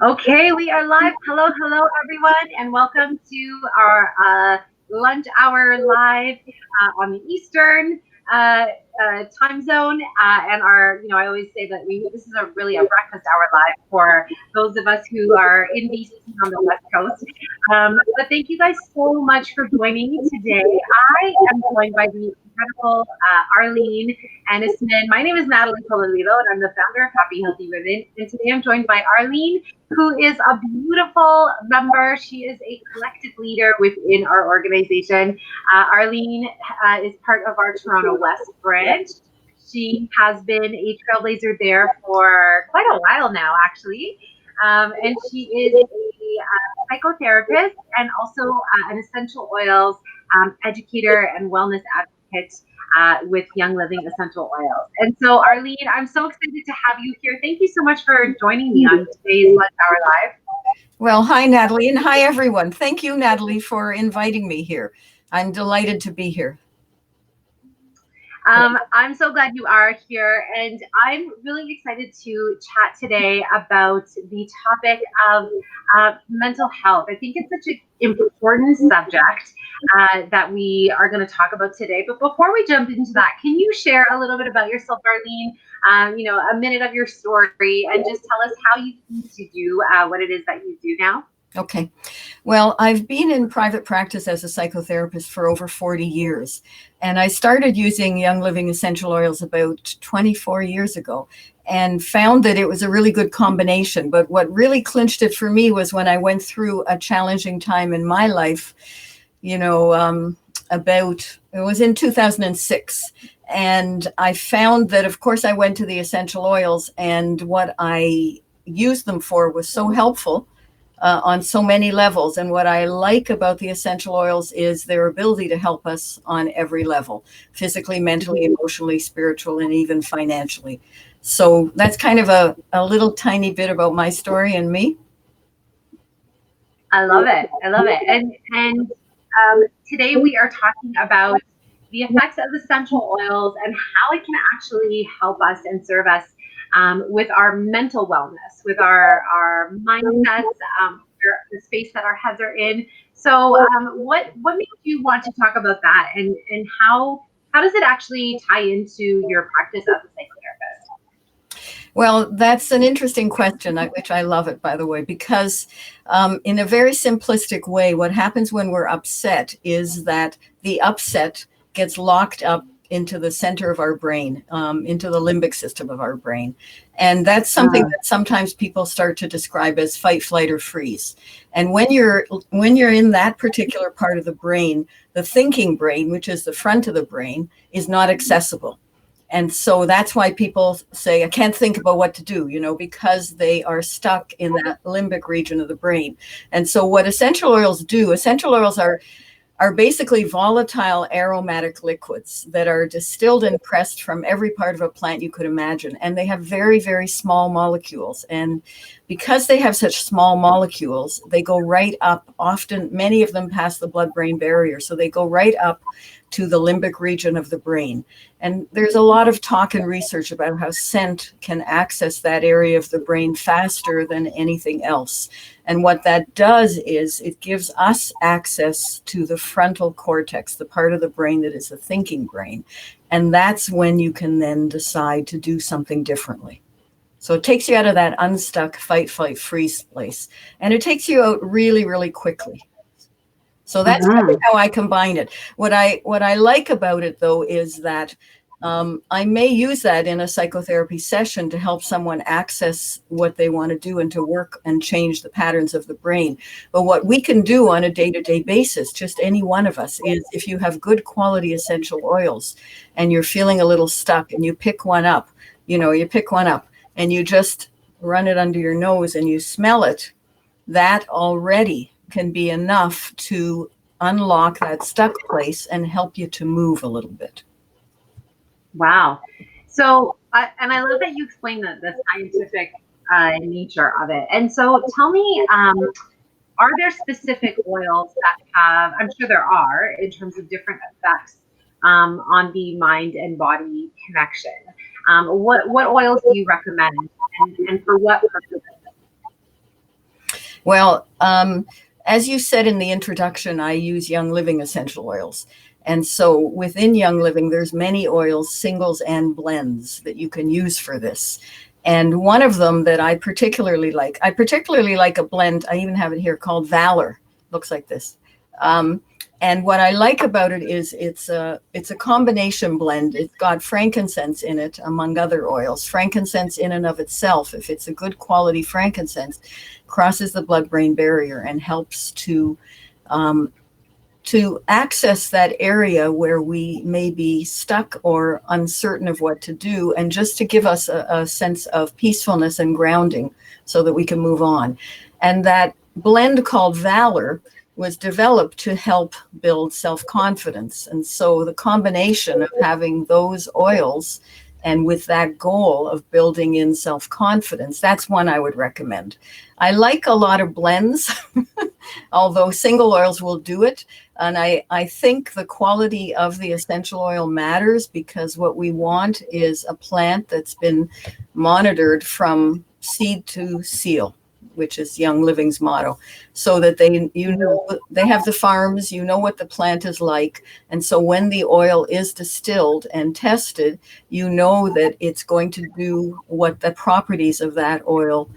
Okay, we are live. Hello, hello, everyone, and welcome to our lunch hour live on the Eastern time zone. And I always say that this is a breakfast hour live for those of us who are in BC on the West Coast. But thank you guys so much for joining me today. I am joined by the incredible Arlene Anisman. My name is Natalie Polilito, and I'm the founder of Happy Healthy Women. And today I'm joined by Arlene, who is a beautiful member. She is a collective leader within our organization. Arlene is part of our Toronto West branch. She has been a trailblazer there for quite a while now, actually. And she is a psychotherapist and also an essential oils educator and wellness advocate with Young Living Essential Oils. And so, Arlene, I'm so excited to have you here. Thank you so much for joining me on today's Lunch Hour Live. Well, hi, Natalie, and hi, everyone. Thank you, Natalie, for inviting me here. I'm delighted to be here. I'm so glad you are here, and I'm really excited to chat today about the topic of mental health. I think it's such an important subject that we are going to talk about today. But before we jump into that, can you share a little bit about yourself, Arlene? A minute of your story, and just tell us how you came to do what it is that you do now. Okay. Well, I've been in private practice as a psychotherapist for over 40 years. And I started using Young Living essential oils about 24 years ago and found that it was a really good combination. But what really clinched it for me was when I went through a challenging time in my life, it was in 2006. And I found that, of course, I went to the essential oils, and what I used them for was so helpful on so many levels. And what I like about the essential oils is their ability to help us on every level: physically, mentally, emotionally, spiritual, and even financially. So that's kind of a little tiny bit about my story and me. I love it. I love it. And today we are talking about the effects of essential oils and how it can actually help us and serve us with our mental wellness, with our mindsets, the space that our heads are in. So, what made you want to talk about that, and how does it actually tie into your practice as a psychotherapist? Well, that's an interesting question, which I love it, by the way, because in a very simplistic way, what happens when we're upset is that the upset gets locked up into the center of our brain, into the limbic system of our brain. And that's something that sometimes people start to describe as fight, flight, or freeze. And when you're in that particular part of the brain, the thinking brain, which is the front of the brain, is not accessible. And so that's why people say, I can't think about what to do, because they are stuck in that limbic region of the brain. And so what essential oils do, essential oils are basically volatile aromatic liquids that are distilled and pressed from every part of a plant you could imagine. And they have very, very small molecules. And because they have such small molecules, they go right up, often many of them pass the blood-brain barrier. So they go right up to the limbic region of the brain. And there's a lot of talk and research about how scent can access that area of the brain faster than anything else. And what that does is it gives us access to the frontal cortex, the part of the brain that is the thinking brain. And that's when you can then decide to do something differently. So it takes you out of that unstuck fight, flight, freeze place. And it takes you out really, really quickly. So that's kind of how I combine it. What I like about it, though, is that I may use that in a psychotherapy session to help someone access what they want to do and to work and change the patterns of the brain. But what we can do on a day-to-day basis, just any one of us, is if you have good quality essential oils and you're feeling a little stuck and you pick one up, and you just run it under your nose and you smell it, that already can be enough to unlock that stuck place and help you to move a little bit. Wow. So, and I love that you explained the scientific nature of it. And so, tell me, are there specific oils that have, I'm sure there are, in terms of different effects on the mind and body connection? What oils do you recommend, and for what purposes? Well, as you said in the introduction, I use Young Living essential oils. And so within Young Living, there's many oils, singles and blends that you can use for this. And one of them that I particularly like a blend. I even have it here called Valor. Looks like this. And what I like about it is it's a combination blend. It's got frankincense in it, among other oils. Frankincense in and of itself, if it's a good quality frankincense, crosses the blood-brain barrier and helps to access that area where we may be stuck or uncertain of what to do, and just to give us a sense of peacefulness and grounding so that we can move on. And that blend called Valor was developed to help build self-confidence. And so the combination of having those oils and with that goal of building in self-confidence, that's one I would recommend. I like a lot of blends, although single oils will do it. And I think the quality of the essential oil matters, because what we want is a plant that's been monitored from seed to seal, which is Young Living's motto, so that they have the farms, what the plant is like. And so when the oil is distilled and tested, that it's going to do what the properties of that oil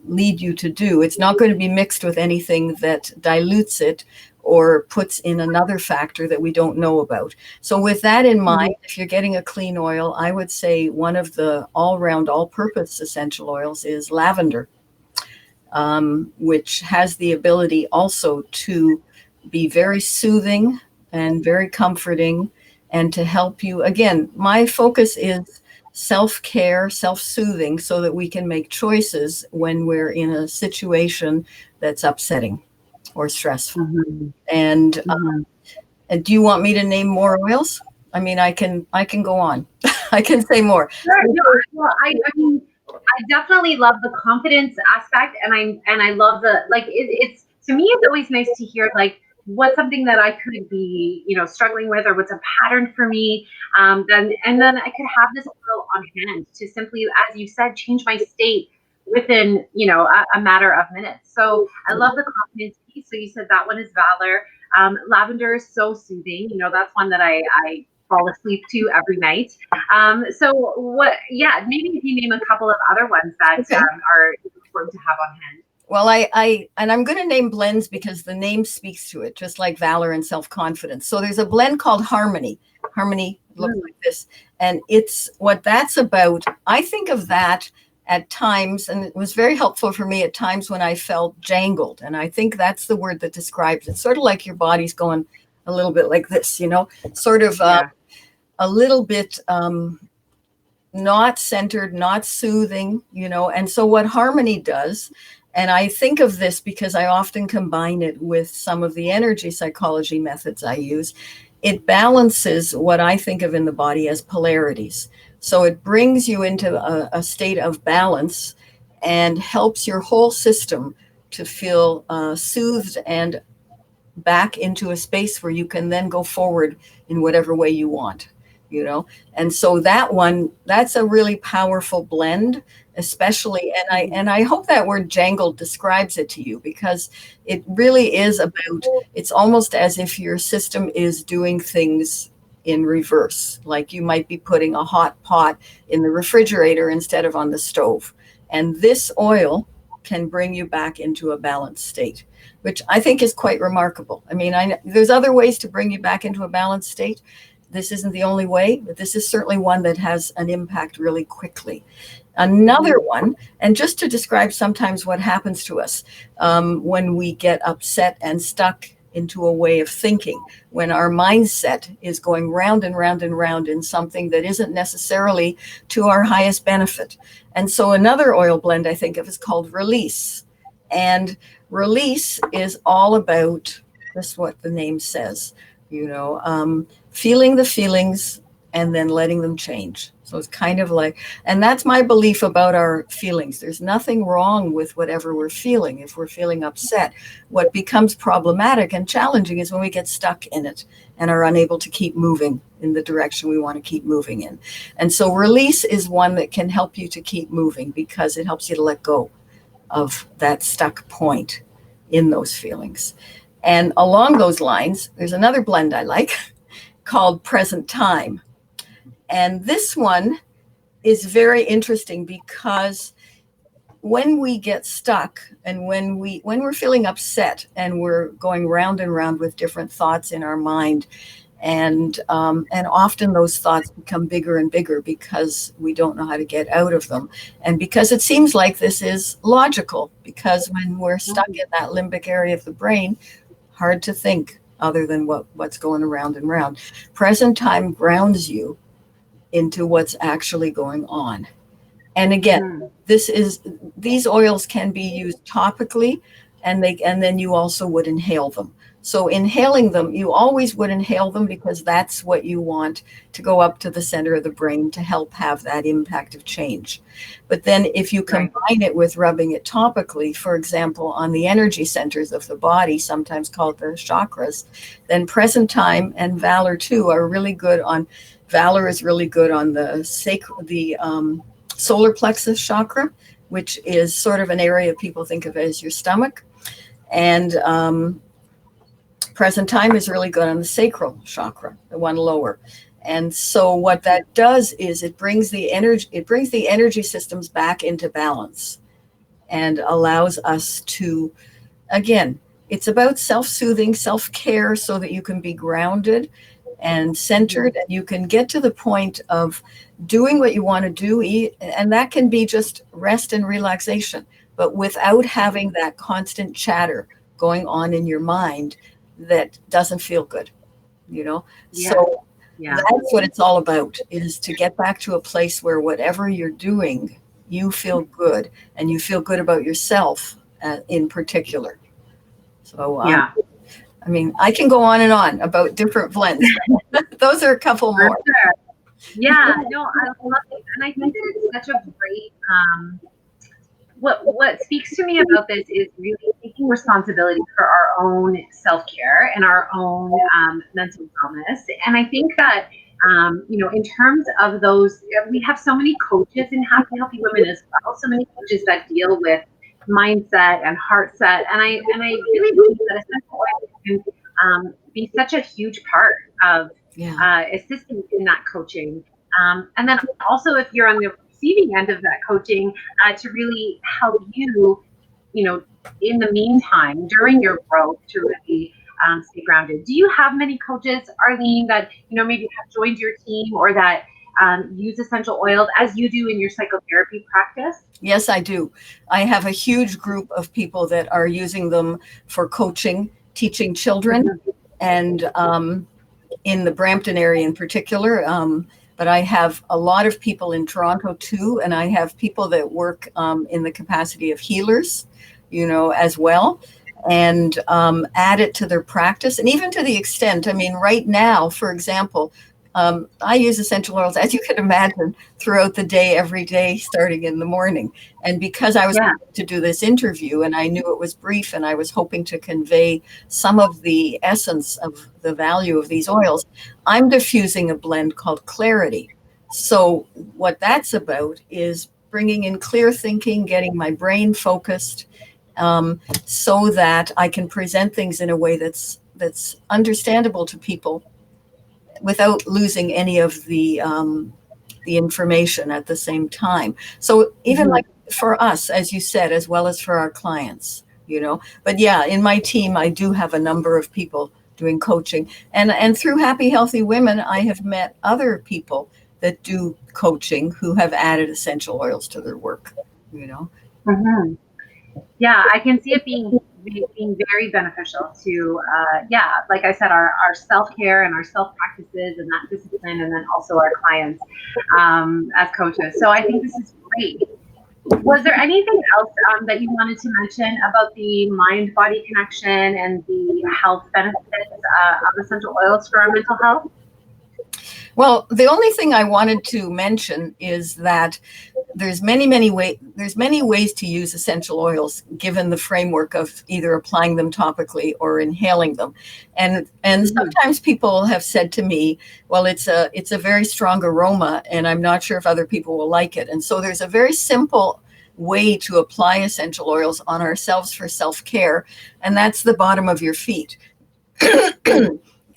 lead you to do. It's not going to be mixed with anything that dilutes it or puts in another factor that we don't know about. So with that in mind, if you're getting a clean oil, I would say one of the all-round, all-purpose essential oils is lavender. Which has the ability also to be very soothing and very comforting, and to help you. Again, my focus is self-care, self-soothing, so that we can make choices when we're in a situation that's upsetting or stressful. Mm-hmm. And do you want me to name more oils? I mean, I can go on. I can say more. Sure. No, well, I mean, I definitely love the confidence aspect, and I love the, like, it's to me, it's always nice to hear like what's something that I could be struggling with, or what's a pattern for me, then I could have this oil on hand to simply, as you said, change my state within a matter of minutes. So I love the confidence piece. So you said that one is Valor. Lavender is so soothing. That's one that I fall asleep to every night. So maybe if you name a couple of other ones that are important to have on hand. Well, I'm going to name blends because the name speaks to it, just like Valor and self-confidence. So there's a blend called Harmony. Harmony looks like this. And it's what that's about. I think of that at times, and it was very helpful for me at times when I felt jangled. And I think that's the word that describes it. Sort of like your body's going a little bit like this, sort of a little bit not centered, not soothing, and so what Harmony does, and I think of this because I often combine it with some of the energy psychology methods I use, it balances what I think of in the body as polarities. So it brings you into a state of balance and helps your whole system to feel soothed and back into a space where you can then go forward in whatever way you want, and so that's a really powerful blend, especially, and I hope that word jangled describes it to you, because it really is about, it's almost as if your system is doing things in reverse, like you might be putting a hot pot in the refrigerator instead of on the stove, and this oil can bring you back into a balanced state, which I think is quite remarkable. I mean, there's other ways to bring you back into a balanced state. This isn't the only way, but this is certainly one that has an impact really quickly. Another one, and just to describe sometimes what happens to us when we get upset and stuck into a way of thinking, when our mindset is going round and round and round in something that isn't necessarily to our highest benefit. And so another oil blend I think of is called Release. And Release is all about just what the name says, feeling the feelings and then letting them change. So it's kind of like, and that's my belief about our feelings. There's nothing wrong with whatever we're feeling. If we're feeling upset, what becomes problematic and challenging is when we get stuck in it and are unable to keep moving in the direction we want to keep moving in. And so Release is one that can help you to keep moving because it helps you to let go of that stuck point in those feelings. And along those lines, there's another blend I like called Present Time. And this one is very interesting because when we get stuck and when we're feeling upset and we're going round and round with different thoughts in our mind, and often those thoughts become bigger and bigger because we don't know how to get out of them, and because it seems like this is logical, because when we're stuck in that limbic area of the brain, hard to think other than what's going around and round. Present time grounds you into what's actually going on. And again, these oils can be used topically, and then you also would inhale them. So inhaling them, you always would inhale them because that's what you want to go up to the center of the brain to help have that impact of change. But then if you combine it with rubbing it topically, for example, on the energy centers of the body, sometimes called the chakras, then Present Time and Valor too are really good on. Valor is really good on the solar plexus chakra, which is sort of an area people think of as your stomach. And Present Time is really good on the sacral chakra, the one lower. And so what that does is it brings the energy systems back into balance and allows us to, again, it's about self-soothing, self-care, so that you can be grounded and centered, and you can get to the point of doing what you want to do, and that can be just rest and relaxation, but without having that constant chatter going on in your mind that doesn't feel good, So that's what it's all about, is to get back to a place where whatever you're doing, you feel good, and you feel good about yourself in particular. So I mean, I can go on and on about different blends. Those are a couple more. Sure. Yeah, no, I love it. And I think that it's such a great, what speaks to me about this is really taking responsibility for our own self-care and our own mental wellness. And I think that, in terms of those, we have so many coaches in Happy Healthy Women as well, so many coaches that deal with mindset and heart set, and I really believe that essential oils can be such a huge part of assisting in that coaching, and then also if you're on the receiving end of that coaching, to really help you, in the meantime during your growth, to really stay grounded. Do you have many coaches, Arlene, that maybe have joined your team or that use essential oils as you do in your psychotherapy practice? Yes, I do. I have a huge group of people that are using them for coaching, teaching children, and in the Brampton area in particular. But I have a lot of people in Toronto too, and I have people that work in the capacity of healers, as well, and add it to their practice. And even to the extent, I mean, right now, for example, I use essential oils, as you can imagine, throughout the day, every day, starting in the morning. And because I was going to do this interview and I knew it was brief and I was hoping to convey some of the essence of the value of these oils, I'm diffusing a blend called Clarity. So what that's about is bringing in clear thinking, getting my brain focused, so that I can present things in a way that's understandable to people, without losing any of the information at the same time. So even like for us, as you said, as well as for our clients, But yeah, in my team, I do have a number of people doing coaching, and through Happy Healthy Women, I have met other people that do coaching who have added essential oils to their work. Mm-hmm. Yeah, I can see it being very beneficial to, like I said, our self-care and our self-practices and that discipline, and then also our clients as coaches. So I think this is great. Was there anything else that you wanted to mention about the mind-body connection and the health benefits of essential oils for our mental health? Well, the only thing I wanted to mention is that there's many ways to use essential oils, given the framework of either applying them topically or inhaling them. And sometimes people have said to me, well, it's a very strong aroma and I'm not sure if other people will like it. And so there's a very simple way to apply essential oils on ourselves for self-care, and that's the bottom of your feet.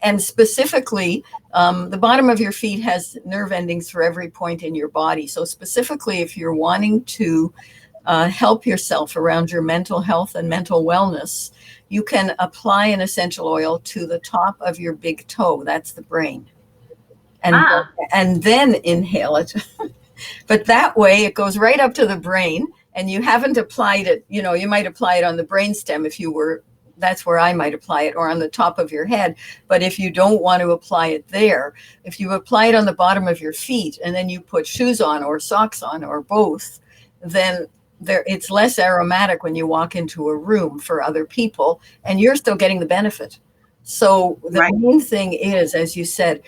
And specifically, the bottom of your feet has nerve endings for every point in your body. So specifically, if you're wanting to help yourself around your mental health and mental wellness, you can apply an essential oil to the top of your big toe. That's the brain. And then inhale it. But that way it goes right up to the brain, and you haven't applied it. You know, you might apply it on the brainstem if you were, that's where I might apply it, or on the top of your head. But if you don't want to apply it there, if you apply it on the bottom of your feet and then you put shoes on or socks on or both, then it's less aromatic when you walk into a room for other people, and you're still getting the benefit. So the main thing is, as you said,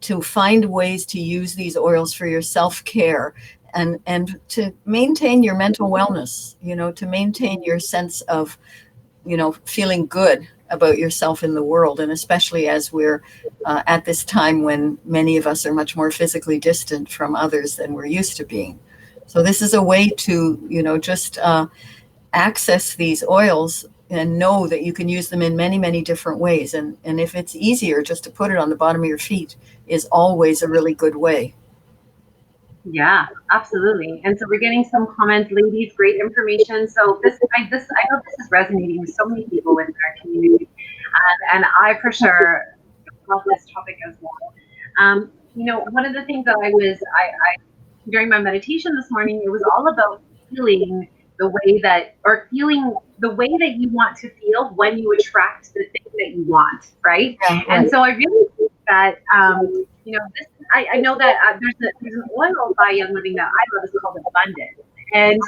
to find ways to use these oils for your self-care and to maintain your mental wellness, you know, to maintain your sense of, you know, feeling good about yourself in the world. And especially as we're at this time when many of us are much more physically distant from others than we're used to being. So this is a way to, you know, just access these oils and know that you can use them in many, many different ways. And if it's easier just to put it on the bottom of your feet is always a really good way. Yeah, absolutely. And so we're getting some comments, ladies, great information. So I know this is resonating with so many people within our community. And I for sure love this topic as well. You know, one of the things that I during my meditation this morning, it was all about feeling the way that you want to feel when you attract the thing that you want, right? Yeah, right. And so I really think that, you know, I know that there's an oil by Young Living that I love. It's called Abundance. And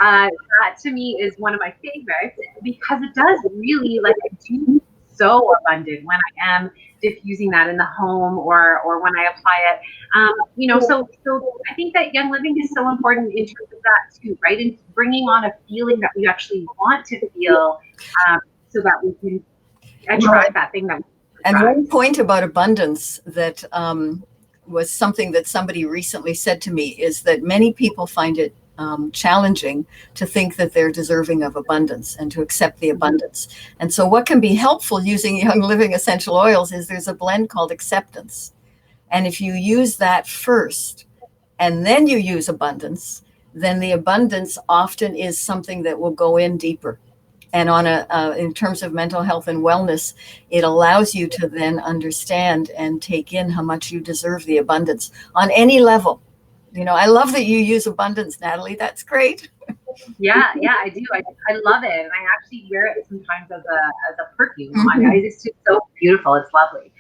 that to me is one of my favorites because it does really, like, I do so abundant when I am diffusing that in the home or when I apply it. You know, so I think that Young Living is so important in terms of that too, right? And bringing on a feeling that we actually want to feel, so that we can attract that thing that we attract. And one point about abundance that was something that somebody recently said to me is that many people find it challenging to think that they're deserving of abundance and to accept the abundance. And so what can be helpful using Young Living essential oils is there's a blend called Acceptance. And if you use that first and then you use abundance, then the abundance often is something that will go in deeper. And on in terms of mental health and wellness, it allows you to then understand and take in how much you deserve the abundance on any level. You know, I love that you use abundance, Natalie. That's great. Yeah, I do. I love it, and I actually wear it sometimes as a perfume. It's just so beautiful. It's lovely.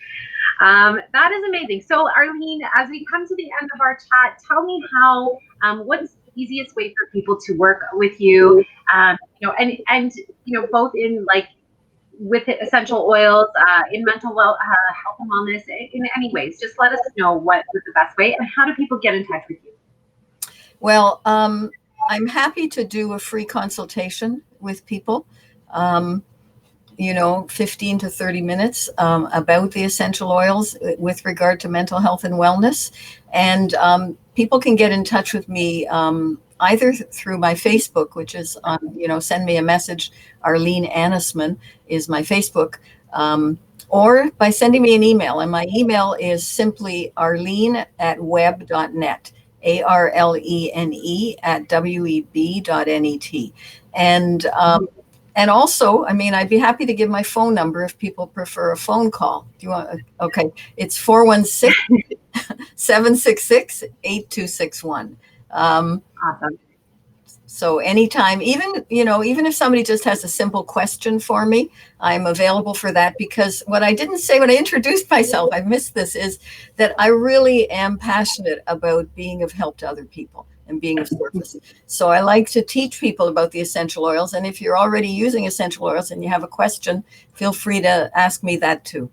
That is amazing. So, Arlene, as we come to the end of our chat, tell me how what's the easiest way for people to work with you? You know, and you know, both in like with essential oils, in mental health and wellness, in any ways. Just let us know what is the best way, and how do people get in touch with you? Well, I'm happy to do a free consultation with people, you know, 15 to 30 minutes about the essential oils with regard to mental health and wellness. And people can get in touch with me either through my Facebook, which is on, you know, send me a message. Arlene Annisman is my Facebook, or by sending me an email. And my email is simply arlene@web.net, ARLENE@WEB.net. And also, I mean, I'd be happy to give my phone number if people prefer a phone call. Do you want? Okay, it's 416-766-8261. Awesome. So anytime, even if somebody just has a simple question for me, I'm available for that, because what I didn't say when I introduced myself, I missed this, is that I really am passionate about being of help to other people and being of service. So I like to teach people about the essential oils. And if you're already using essential oils and you have a question, feel free to ask me that too.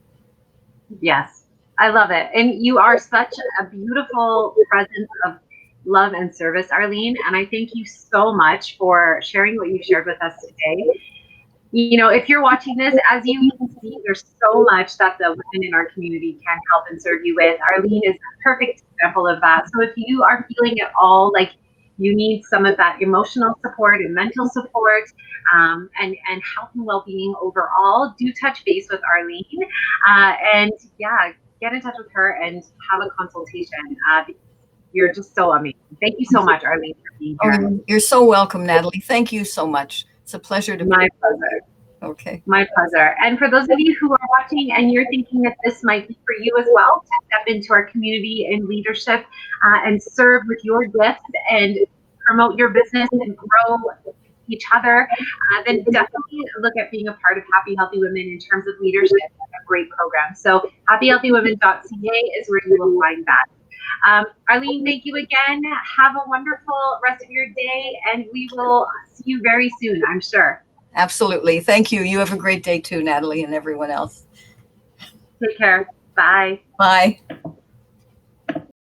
Yes, I love it. And you are such a beautiful presence of love and service, Arlene. And I thank you so much for sharing what you've shared with us today. You know, if you're watching this, as you can see, there's so much that the women in our community can help and serve you with. Arlene is a perfect example of that. So if you are feeling at all like you need some of that emotional support and mental support, and health and well-being overall, do touch base with Arlene. And yeah, get in touch with her and have a consultation. You're just so amazing. Thank you so much, Arlene, for being here. Oh, you're so welcome, Natalie. Thank you so much. It's a pleasure to be My here. pleasure. Okay. My pleasure. And for those of you who are watching and you're thinking that this might be for you as well, to step into our community and leadership and serve with your gifts and promote your business and grow each other, then definitely look at being a part of Happy Healthy Women in terms of leadership. A great program. So happyhealthywomen.ca is where you will find that. Arlene, thank you again. Have a wonderful rest of your day, and we will see you very soon, I'm sure. Absolutely. Thank you. You have a great day too, Natalie, and everyone else. Take care. Bye. Bye.